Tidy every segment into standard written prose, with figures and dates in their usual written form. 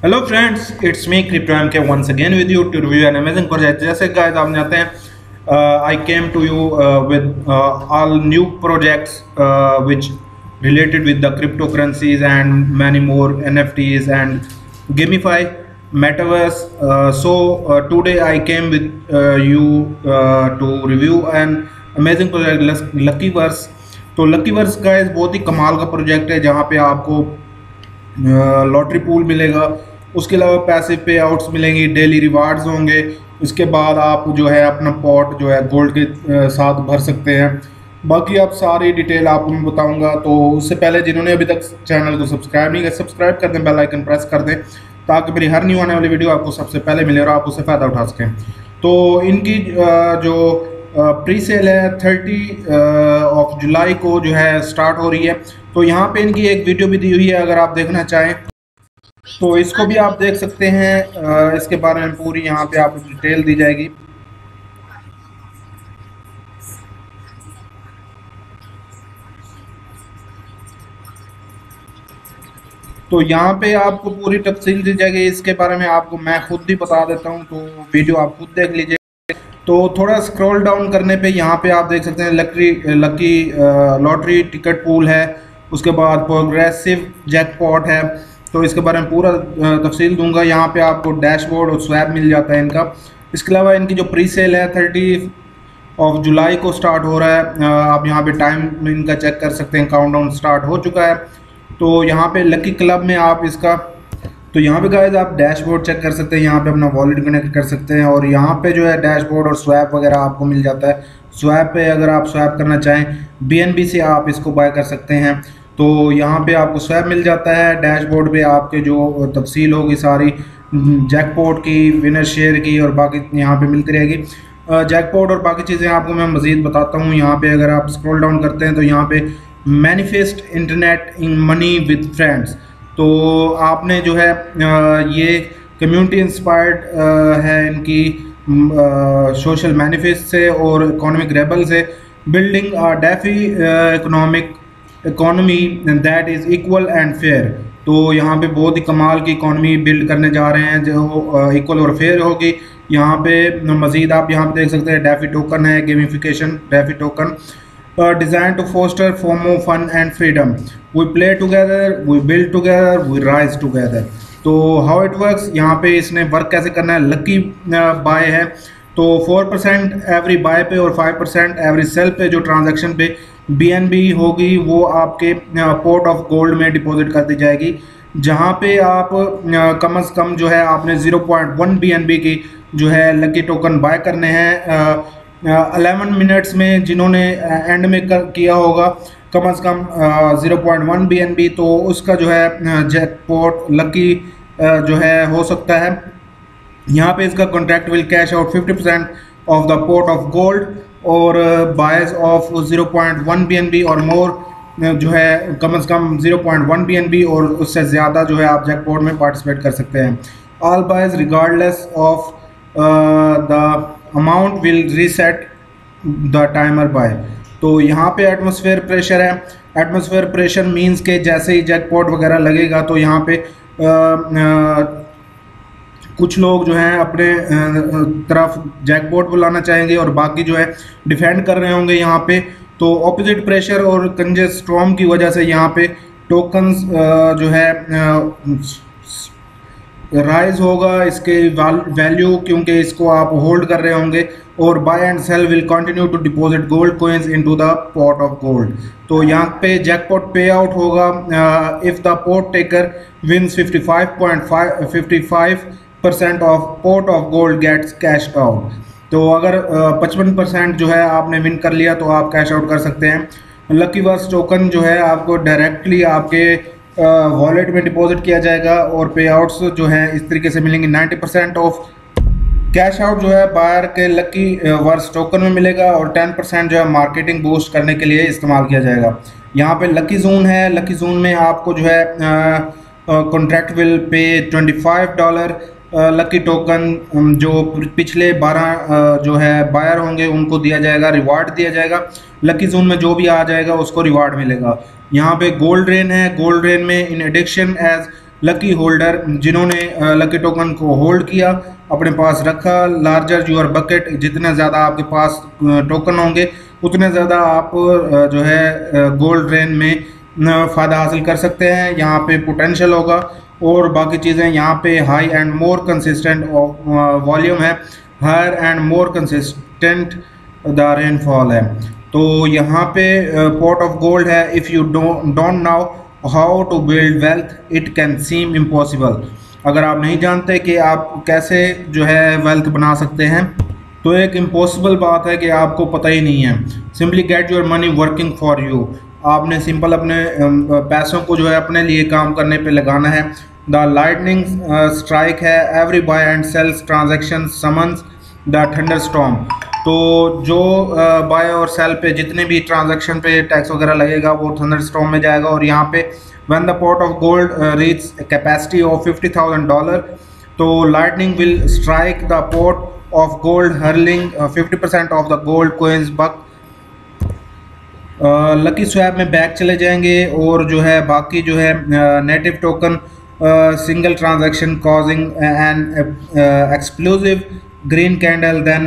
Hello friends, it's me crypto M K once again with you to review an amazing project. जैसे guys आप जानते हैं, I came to you with all new projects which related with the cryptocurrencies and many more NFTs and gamify metaverse. Today I came with you to review an amazing project Luckyverse। तो Luckyverse guys बहुत ही कमाल का project है जहाँ पे आपको lottery pool मिलेगा, उसके अलावा पैसे पे आउट्स मिलेंगी, डेली रिवार्ड्स होंगे। इसके बाद आप जो है अपना पॉट जो है गोल्ड के साथ भर सकते हैं। बाकी आप सारी डिटेल आपको मैं बताऊंगा। तो उससे पहले जिन्होंने अभी तक चैनल को सब्सक्राइब नहीं किया, सब्सक्राइब कर दें, बेल आइकन प्रेस कर दें ताकि मेरी हर न्यू आने वाली वीडियो आपको सबसे पहले मिले और आप उससे फ़ायदा उठा सकें। तो इनकी जो प्री सेल है 30 ऑफ जुलाई को जो है स्टार्ट हो रही है। तो यहाँ पे इनकी एक वीडियो भी दी हुई है, अगर आप देखना चाहें तो इसको भी आप देख सकते हैं। इसके बारे में पूरी यहाँ पे आपको डिटेल दी जाएगी। तो यहाँ पे आपको पूरी तफसील दी जाएगी, इसके बारे में आपको मैं खुद ही बता देता हूँ, तो वीडियो आप खुद देख लीजिए। तो थोड़ा स्क्रॉल डाउन करने पे यहाँ पे आप देख सकते हैं लकी लॉटरी टिकट पूल है, उसके बाद प्रोग्रेसिव जैकपॉट है। तो इसके बारे में पूरा तफसील दूंगा। यहाँ पे आपको डैशबोर्ड और स्वैप मिल जाता है इनका। इसके अलावा इनकी जो प्री सेल है 30 ऑफ जुलाई को स्टार्ट हो रहा है। आप यहाँ पे टाइम इनका चेक कर सकते हैं, काउंटडाउन स्टार्ट हो चुका है। तो यहाँ पे लकी क्लब में आप इसका, तो यहाँ पे गाइस आप डैशबोर्ड चेक कर सकते हैं, यहाँ पे अपना वॉलेट कनेक्ट कर सकते हैं और यहाँ पे जो है डैशबोर्ड और स्वैप वगैरह आपको मिल जाता है। स्वैप पे अगर आप स्वैप करना चाहें BNB से आप इसको बाय कर सकते हैं। तो यहाँ पे आपको स्वैप मिल जाता है। डैशबोर्ड पे आपके जो तफसील होगी सारी जैकपॉट की, विनर शेयर की और बाकी यहाँ पे मिलती रहेगी। जैकपॉट और बाकी चीज़ें आपको मैं मज़ीद बताता हूँ। यहाँ पे अगर आप स्क्रॉल डाउन करते हैं तो यहाँ पे manifest internet in money with friends, तो आपने जो है ये कम्युनिटी इंस्पायर्ड है इनकी सोशल मैनिफेस्ट से और इकोनॉमिक रेबल से, building a DeFi economy that is equal and fair. तो यहाँ पे बहुत ही कमाल की इकोनॉमी बिल्ड करने जा रहे हैं जो इक्वल और फेयर होगी। यहाँ पे मज़ीद आप यहाँ पे देख सकते हैं डेफी टोकन है, gamification DeFi token designed to foster FOMO, fun and freedom. We play together, we build together, we rise together. तो how it works, यहाँ पे इसने वर्क कैसे करना है। लकी बाय है तो 4% एवरी बाय पे और 5% एवरी सेल पे जो ट्रांजैक्शन पे BNB होगी वो आपके पोर्ट ऑफ गोल्ड में डिपॉजिट कर दी जाएगी, जहाँ पे आप कम से कम जो है आपने 0.1 BNB की जो है लकी टोकन बाय करने हैं 11 मिनट्स में। जिन्होंने एंड में किया होगा कम से कम 0.1 BNB, तो उसका जो है जैकपॉट लकी जो है हो सकता है। यहाँ पे इसका contract will cash out 50% of the port of gold और बायर्स ऑफ 0.1 BNB और मोर जो है कम से कम 0.1 BNB और उससे ज़्यादा जो है आप जैकपॉट में पार्टिसिपेट कर सकते हैं। All buyers regardless of the amount will reset the timer buy. तो यहाँ पे एटमॉस्फेयर प्रेशर है। एटमॉस्फेयर प्रेशर मींस के जैसे ही जैकपॉट वगैरह लगेगा तो यहाँ पे कुछ लोग जो हैं अपने तरफ जैकपॉट बुलाना चाहेंगे और बाकी जो है डिफेंड कर रहे होंगे यहाँ पे। तो ऑपोजिट प्रेशर और कंजेस्ट्रॉम की वजह से यहाँ पे टोकन्स जो है राइज होगा इसके वैल्यू, क्योंकि इसको आप होल्ड कर रहे होंगे। और buy and sell will continue to deposit gold coins into the pot of gold. तो यहाँ पे जैकपॉट पे आउट होगा if the pot taker wins 55% of pot of gold gets cash out. तो अगर 55% जो है आपने विन कर लिया तो आप कैश आउट कर सकते हैं। लकीवर्स टोकन जो है आपको डायरेक्टली आपके वॉलेट में डिपॉजिट किया जाएगा और पे आउट्स जो हैं इस तरीके से मिलेंगे। 90% ऑफ कैश आउट जो है बायर के लकी वर्स टोकन में मिलेगा और 10% जो है मार्केटिंग बूस्ट करने के लिए इस्तेमाल किया जाएगा। यहाँ पे लकी जोन है। लकी जोन में आपको जो है contract will pay $25 lucky token जो पिछले 12 जो है बायर होंगे उनको दिया जाएगा, रिवार्ड दिया जाएगा। लकी जोन में जो भी आ जाएगा उसको रिवार्ड मिलेगा। यहाँ पे गोल्ड रेन है। गोल्ड रेन में इन एडिक्शन एज लकी होल्डर जिन्होंने लकी टोकन को होल्ड किया, अपने पास रखा, लार्जर योर बकेट, जितने ज़्यादा आपके पास टोकन होंगे उतने ज़्यादा आप जो है गोल्ड रेन में फ़ायदा हासिल कर सकते हैं। यहाँ पे पोटेंशियल होगा और बाकी चीज़ें यहाँ पे high and more consistent volume है, higher and more consistent the rainfall है। तो यहाँ पे पॉट ऑफ गोल्ड है। If you don't know how to build wealth it can seem impossible. अगर आप नहीं जानते कि आप कैसे जो है वेल्थ बना सकते हैं तो एक इम्पॉसिबल बात है कि आपको पता ही नहीं है। Simply get your money working for you. आपने सिंपल अपने पैसों को जो है अपने लिए काम करने पे लगाना है। द लाइटनिंग स्ट्राइक है, every buy and sells transaction summons the thunderstorm. तो जो बाय और सेल पे जितने भी ट्रांजैक्शन पे टैक्स वगैरह लगेगा वो थंडरस्टॉर्म में जाएगा। और यहाँ पे when the pot of gold reach capacity of $50,000 तो lightning will strike the pot of gold hurling 50% of the gold coins buck। Lucky swap में बैक चले जाएंगे और जो है बाकी जो है native token single transaction causing an exclusive green candle then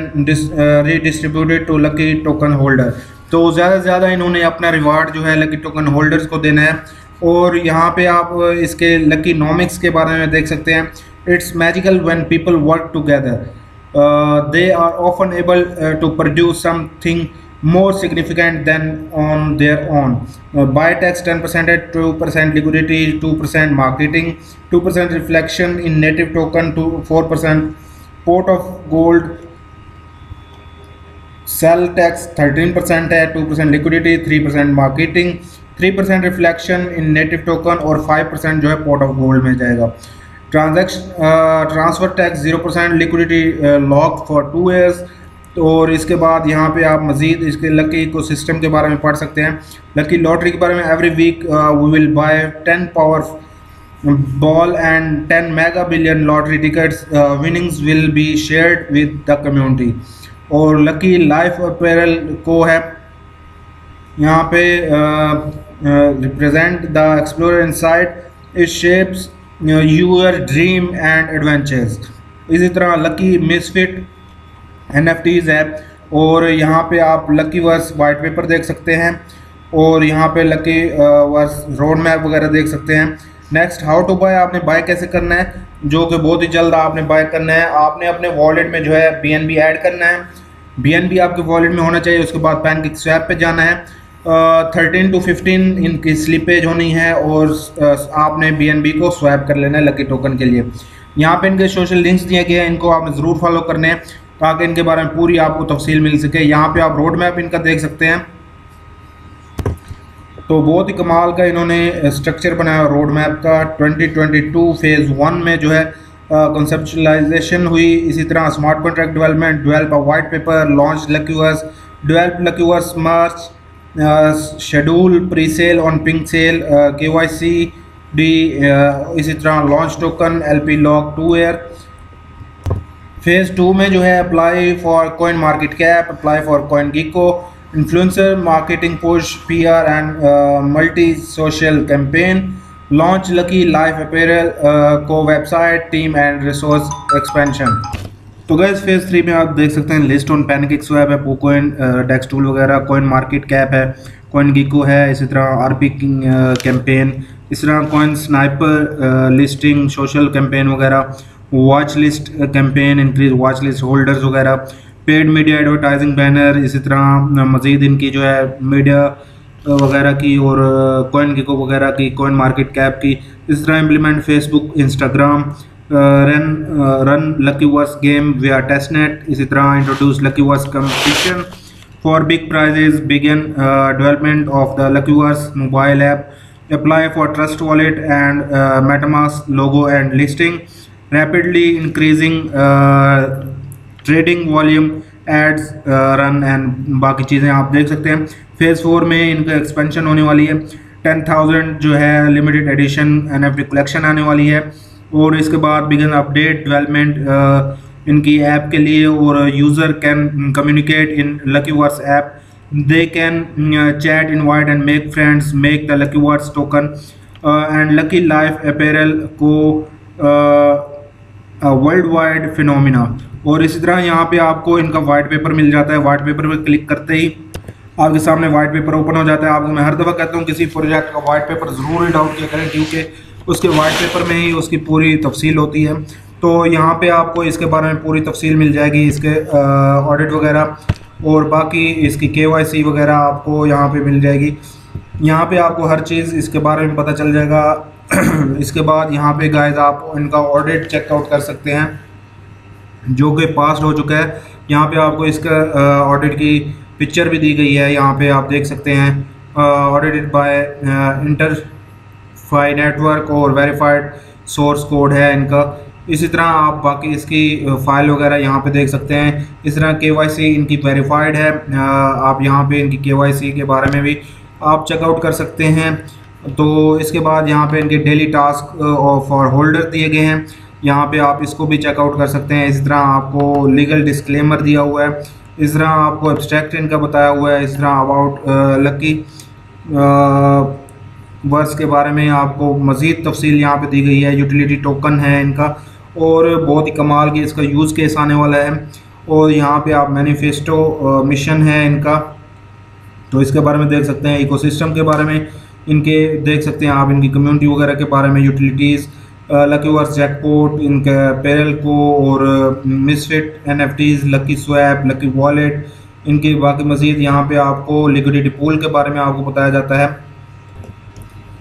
redistributed to lucky token holder. तो ज़्यादा से ज़्यादा इन्होंने अपना रिवार्ड जो है लकी टोकन होल्डर्स को देना है। और यहाँ पे आप इसके लकी नॉमिक्स के बारे में देख सकते हैं। It's magical when people work together, they are often able to produce something more significant than on their own. Buy tax 10%, 2% liquidity, 2% marketing, 2% reflection in native token, 4% port of gold, sell tax 13% है, 2% liquidity, 3% marketing, 3% reflection in native token और 5% जो है port of gold में जाएगा। Transfer tax 0%, liquidity lock for 2 years। और इसके बाद यहाँ पे आप मज़ीद इसके लकी को सिस्टम के बारे में पढ़ सकते हैं। लकी लॉटरी के बारे में every week we will buy 10 power ball and 10 mega billion lottery tickets, winnings will be shared with the community. और लकी लाइफ अपैरल को है यहाँ पे represent the explorer inside, it shapes your dream and adventures. इसी तरह lucky misfit NFTs है और यहाँ पे आप लकी वर्स वाइट पेपर देख सकते हैं और यहाँ पे लकी वर्स रोड मैप वगैरह देख सकते हैं। नेक्स्ट हाउ टू बाय, आपने बाय कैसे करना है, जो कि बहुत ही जल्द आपने बाय करना है। आपने अपने वॉलेट में जो है BNB ऐड करना है। BNB आपके वॉलेट में होना चाहिए। उसके बाद पैनकेक स्वैप पे जाना है, 13 to 15 इनकी स्लिपेज होनी है और आपने BNB को स्वैप कर लेना है लकी टोकन के लिए। यहाँ पे इनके सोशल लिंक्स दिए गए हैं, इनको आपने ज़रूर फॉलो करने हैं ताकि इनके बारे में पूरी आपको तफसील मिल सके। यहाँ पे आप रोड मैप इनका देख सकते हैं। तो बहुत ही कमाल का इन्होंने स्ट्रक्चर बनाया रोड मैप का। 2022 फेज़ 1 में जो है कंसेप्चुलाइजेशन हुई। इसी तरह smart contract development, develop a white paper, launch Lucky Verse, develop Lucky Verse March, schedule pre sale on PinkSale, KYC डी, इसी तरह launch token LP lock 2 year। Phase 2 में जो है apply for CoinMarketCap, apply for CoinGecko, influencer marketing push, PR and multi social campaign, launch lucky life apparel को website, team and resource expansion. तो guys phase 3 में आप देख सकते हैं लिस्ट ऑन पैनकेक स्वैप है, PooCoin, DEXTools वगैरह, CoinMarketCap है, कॉइन गिको है, इसी तरह RP कैंपेन, इस तरह coin sniper listing, social campaign वगैरह, watch list campaign, increase watch list holders वगैरह, पेड मीडिया एडवर्टाइजिंग बैनर, इसी तरह मज़ीद इनकी जो है मीडिया वगैरह की और कॉइन गिको वगैरह की, कॉइन मार्केट कैप की, इस तरह implement Facebook, Instagram, run lucky verse game we are testnet, इसी तरह introduce lucky verse competition for big prizes, begin development of the lucky verse mobile app, apply for Trust Wallet and MetaMask logo and listing, rapidly increasing trading volume, ads run and बाकी चीज़ें आप देख सकते हैं। Phase 4 में इनका expansion होने वाली है। 10,000 जो है लिमिटेड एडिशन NFT कलेक्शन आने वाली है और इसके बाद बिगिन अपडेट डेवलपमेंट इनकी ऐप के लिए और user can communicate in lucky verse app, they can chat, invite and make friends, make the lucky verse token and lucky life apparel co world wide phenomena. और इसी तरह यहाँ पे आपको इनका वाइट पेपर मिल जाता है। वाइट पेपर पर क्लिक करते ही आपके सामने वाइट पेपर ओपन हो जाता है। आपको मैं हर दफ़ा कहता हूँ किसी प्रोजेक्ट का वाइट पेपर ज़रूर रीड आउट किया करें, क्योंकि उसके वाइट पेपर में ही उसकी पूरी तफसील होती है। तो यहाँ पे आपको इसके बारे में पूरी तफसील मिल जाएगी, इसके ऑडिट वगैरह और बाकी इसकी KYC वगैरह आपको यहाँ पे मिल जाएगी। यहाँ पे आपको हर चीज़ इसके बारे में पता चल जाएगा। इसके बाद यहाँ पे गाइस आप इनका ऑडिट चेकआउट कर सकते हैं जो कि पास हो चुका है। यहाँ पे आपको इसका ऑडिट की पिक्चर भी दी गई है, यहाँ पे आप देख सकते हैं ऑडिटेड बाय इंटरफाई नेटवर्क और वेरीफाइड सोर्स कोड है इनका। इसी तरह आप बाकी इसकी फ़ाइल वगैरह यहाँ पे देख सकते हैं। इस तरह KYC इनकी वेरीफाइड है। आप यहाँ पे इनकी KYC के बारे में भी आप चेकआउट कर सकते हैं। तो इसके बाद यहाँ पे इनके डेली टास्क फॉर होल्डर दिए गए हैं, यहाँ पे आप इसको भी चेकआउट कर सकते हैं। इस तरह आपको लीगल डिस्क्लेमर दिया हुआ है, इस तरह आपको एब्स्ट्रैक्ट इनका बताया हुआ है, इस तरह अबाउट लकी वर्स के बारे में आपको मज़ीद तफसील यहाँ पे दी गई है। यूटिलिटी टोकन है इनका और बहुत ही कमाल की इसका यूज़ केस आने वाला है। और यहाँ पे आप मैनिफेस्टो मिशन है इनका, तो इसके बारे में देख सकते हैं। इकोसिस्टम के बारे में इनके देख सकते हैं आप, इनकी कम्युनिटी वगैरह के बारे में, यूटिलिटीज़, लकी वर्स जैकपॉट, इनके पैरल को और misfit NFTs, lucky swap, lucky wallet, इनके बाकी मज़ीद यहाँ पे आपको लिक्विडिटी पूल के बारे में आपको बताया जाता है।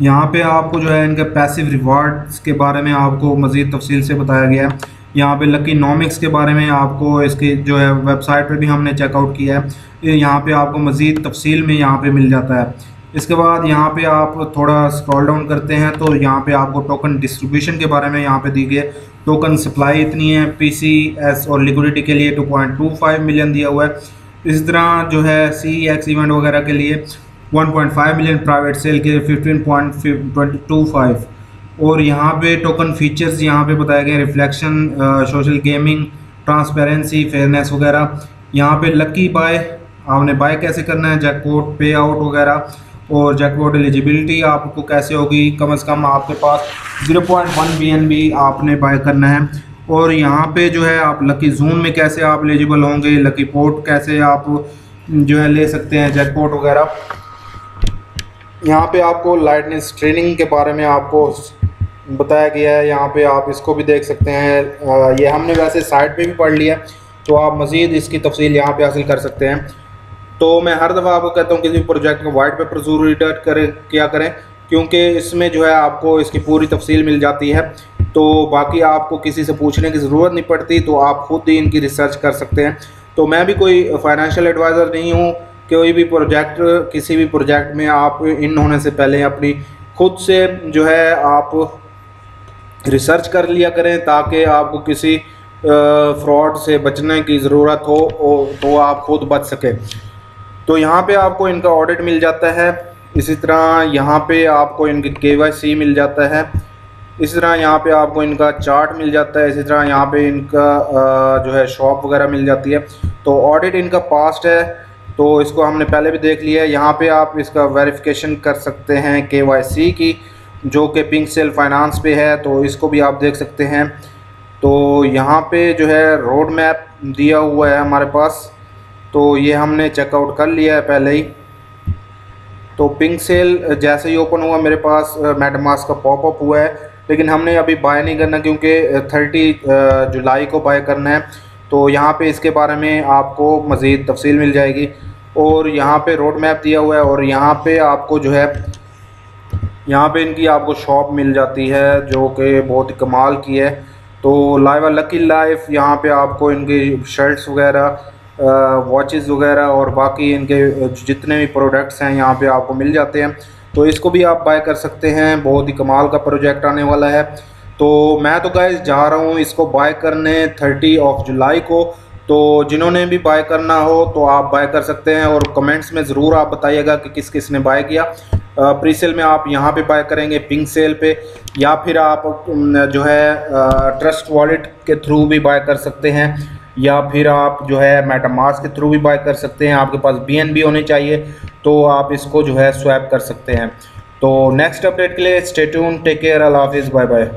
यहाँ पे आपको जो है इनके पैसिव रिवार्ड्स के बारे में आपको मज़ीद तफसील से बताया गया है। यहाँ पे लकी नॉमिक्स के बारे में आपको इसके जो है वेबसाइट पे भी हमने चेकआउट किया है, यहाँ पे आपको मज़ीद तफसील में यहाँ पे मिल जाता है। इसके बाद यहाँ पे आप थोड़ा स्क्रॉल डाउन करते हैं तो यहाँ पे आपको टोकन डिस्ट्रीब्यूशन के बारे में यहाँ पे दी गई है। टोकन सप्लाई इतनी है, PCS और लिक्विडिटी के लिए 2.25 मिलियन दिया हुआ है। इस तरह जो है CEX इवेंट वगैरह के लिए 1.5 मिलियन, प्राइवेट सेल के 15.25। और यहाँ पे टोकन फीचर्स यहाँ पे बताए गए, reflection, social gaming, transparency, fairness वगैरह। यहाँ पे लकी बाय, आपने बाय कैसे करना है, जैकपॉट पे आउट वगैरह, और जैकपॉट एलिजिबिलिटी आपको कैसे होगी, कम से कम आपके पास 0.1 BNB आपने बाय करना है। और यहाँ पे जो है आप लकी जोन में कैसे आप एलिजिबल होंगे, लकी पोर्ट कैसे आप जो है ले सकते हैं जैकपॉट वगैरह। यहाँ पे आपको लाइटनेस ट्रेनिंग के बारे में आपको बताया गया है, यहाँ पे आप इसको भी देख सकते हैं। ये हमने वैसे साइट पे भी पढ़ लिया, तो आप मज़ीद इसकी तफसील यहाँ पे हासिल कर सकते हैं। तो मैं हर दफ़ा आपको कहता हूँ किसी प्रोजेक्ट का वाइट पेपर ज़रूर रीड करें, क्योंकि इसमें जो है आपको इसकी पूरी तफसील मिल जाती है। तो बाकी आपको किसी से पूछने की ज़रूरत नहीं पड़ती, तो आप खुद ही इनकी रिसर्च कर सकते हैं। तो मैं भी कोई फाइनेंशियल एडवाइज़र नहीं हूँ। कोई भी प्रोजेक्ट, किसी भी प्रोजेक्ट में आप इन होने से पहले अपनी खुद से जो है आप रिसर्च कर लिया करें, ताकि आपको किसी फ्रॉड से बचने की ज़रूरत हो तो आप खुद बच सकें। तो यहाँ पे आपको इनका ऑडिट मिल जाता है। इसी तरह यहाँ पे आपको इनकी KYC मिल जाता है। इसी तरह यहाँ पे आपको इनका चार्ट मिल जाता है। इसी तरह यहाँ पे इनका जो है शॉप वगैरह मिल जाती है। तो ऑडिट इनका पास्ट है, तो इसको हमने पहले भी देख लिया है। यहाँ पे आप इसका वेरिफिकेशन कर सकते हैं KYC की, जो कि पिंक सेल फाइनेंस पे है, तो इसको भी आप देख सकते हैं। तो यहाँ पे जो है रोड मैप दिया हुआ है हमारे पास, तो ये हमने चेकआउट कर लिया है पहले ही। तो पिंक सेल जैसे ही ओपन हुआ मेरे पास मेटामास्क का पॉपअप हुआ है, लेकिन हमने अभी बाय नहीं करना क्योंकि 30 जुलाई को बाय करना है। तो यहाँ पे इसके बारे में आपको मज़ीद तफसील मिल जाएगी। और यहाँ पे रोड मैप दिया हुआ है, और यहाँ पे आपको जो है यहाँ पे इनकी आपको शॉप मिल जाती है, जो कि बहुत ही कमाल की है। तो लाइव लकी लाइफ, यहाँ पे आपको इनकी शर्ट्स वगैरह, वॉचेस वगैरह और बाकी इनके जितने भी प्रोडक्ट्स हैं यहाँ पे आपको मिल जाते हैं। तो इसको भी आप बाय कर सकते हैं। बहुत ही कमाल का प्रोजेक्ट आने वाला है। तो मैं तो गाइस जा रहा हूँ इसको बाय करने 30 जुलाई को। तो जिन्होंने भी बाय करना हो तो आप बाय कर सकते हैं, और कमेंट्स में ज़रूर आप बताइएगा कि किस किस ने बाय किया। प्री सेल में आप यहाँ पे बाय करेंगे पिंक सेल पे, या फिर आप जो है ट्रस्ट वॉलेट के थ्रू भी बाय कर सकते हैं, या फिर आप जो है मेटामास्क के थ्रू भी बाय कर सकते हैं। आपके पास BNB होनी चाहिए, तो आप इसको जो है स्वैप कर सकते हैं। तो नेक्स्ट अपडेट के लिए स्टे ट्यून, टेक केयर, अल्लाह हाफिज़, बाय बाय।